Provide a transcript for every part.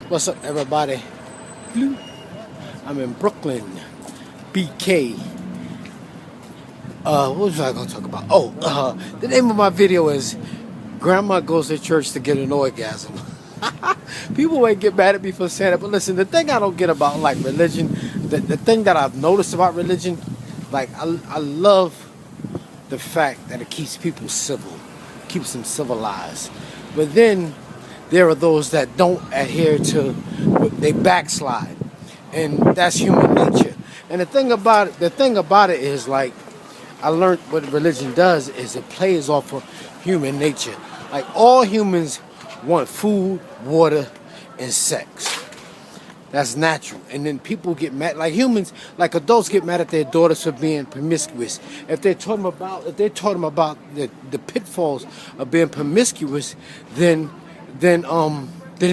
What's up, everybody? I'm in Brooklyn, BK. What was I gonna talk about? The name of my video is "Grandma Goes to Church to Get an Orgasm." People might get mad at me for saying it, but listen, the thing I don't get about like religion, the thing that I've noticed about religion, like I love the fact that it keeps people civil, keeps them civilized. But then there are those that don't adhere to, they backslide, and that's human nature. And the thing about it is, like, I learned what religion does is it plays off of human nature. Like, all humans want food, water, and sex. That's natural. And then people get mad, like humans, like adults get mad at their daughters for being promiscuous. If they taught them about the pitfalls of being promiscuous, then they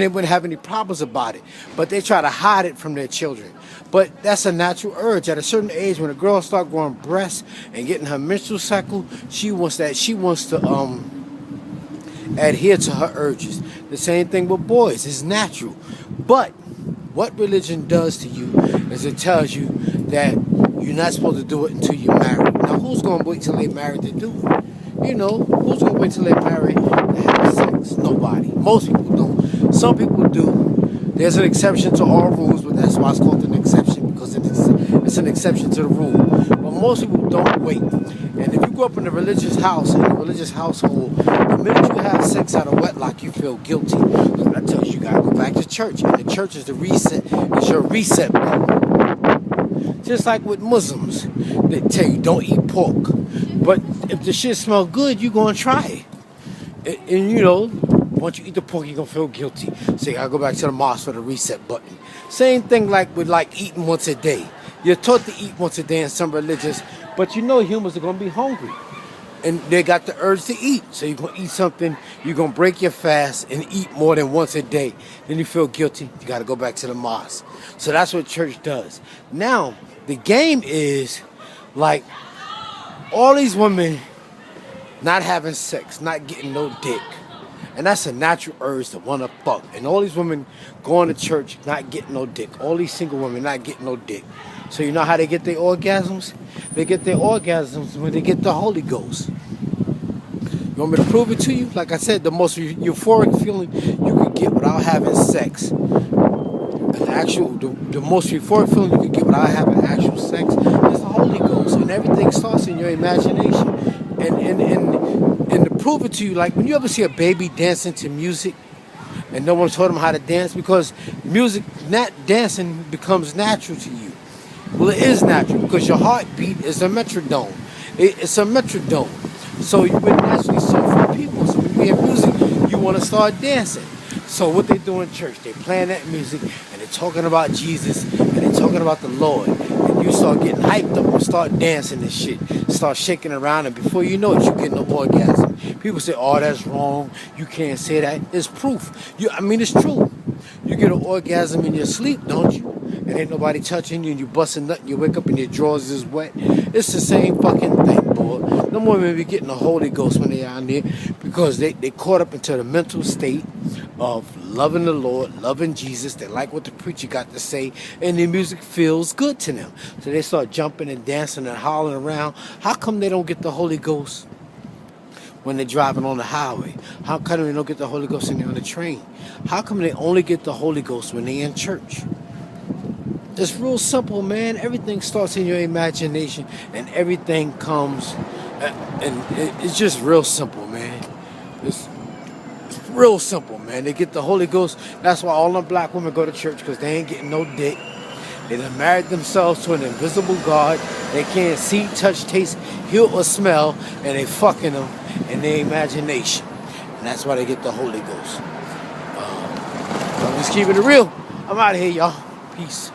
wouldn't have any problems about it. But they try to hide it from their children. But that's a natural urge. At a certain age, when a girl starts growing breasts and getting her menstrual cycle, she wants to adhere to her urges. The same thing with boys. It's natural. But what religion does to you is it tells you that you're not supposed to do it until you're married. Now, who's going to wait till they're married to do it? You know, who's going to wait till they're married to have sex? Nobody. Most people don't. Some people do. There's an exception to all rules, but that's why it's called an exception, because it's an exception to the rule. But most people don't wait. And if you grow up in a religious house, in a religious household, the minute you have sex out of wedlock, you feel guilty. So that tells you got to go back to church. And the church is the reset. It's your reset button. Just like with Muslims, they tell you don't eat pork. But if the shit smells good, you're going to try it. And you know, once you eat the pork, you're going to feel guilty. So you got to go back to the mosque for the reset button. Same thing like with like eating once a day. You're taught to eat once a day in some religions, but you know humans are going to be hungry. And they got the urge to eat. So you're going to eat something, you're going to break your fast and eat more than once a day. Then you feel guilty, you got to go back to the mosque. So that's what church does. Now, the game is like all these women not having sex, not getting no dick. And that's a natural urge to want to fuck. And all these women going to church, not getting no dick. All these single women not getting no dick. So you know how they get their orgasms? They get their orgasms when they get the Holy Ghost. You want me to prove it to you? Like I said, the most euphoric feeling you could get without having sex. The most euphoric feeling you could get without having actual sex is the Holy Ghost. And everything starts in your imagination. And to prove it to you, like when you ever see a baby dancing to music and no one taught them how to dance, because music, not dancing, becomes natural to you. Well, it is natural because your heartbeat is a metronome. It's a metronome. So you would naturally so for people. So when you hear music, you want to start dancing. So what they do in church, they playing that music and they're talking about Jesus and they're talking about the Lord. And you start getting hyped up and start dancing and shit. Start shaking around, and before you know it, you get an orgasm. People say, oh, that's wrong. You can't say that. It's proof. It's true. You get an orgasm in your sleep, don't you? And ain't nobody touching you and you busting nut and you wake up and your drawers is wet. It's the same fucking thing, boy. No women be getting the Holy Ghost when they out there because they caught up into the mental state of loving the Lord, loving Jesus. They like what the preacher got to say, and the music feels good to them. So they start jumping and dancing and hollering around. How come they don't get the Holy Ghost when they're driving on the highway? How come they don't get the Holy Ghost when they're on the train? How come they only get the Holy Ghost when they're in church? It's real simple, man. Everything starts in your imagination, and everything comes, and it's just real simple, man. It's real simple, man. They get the Holy Ghost. That's why all the black women go to church, because they ain't getting no dick. They done married themselves to an invisible God. They can't see, touch, taste, hear, or smell, and they fucking them in their imagination. And that's why they get the Holy Ghost. I'm just keeping it real. I'm out of here, y'all. Peace.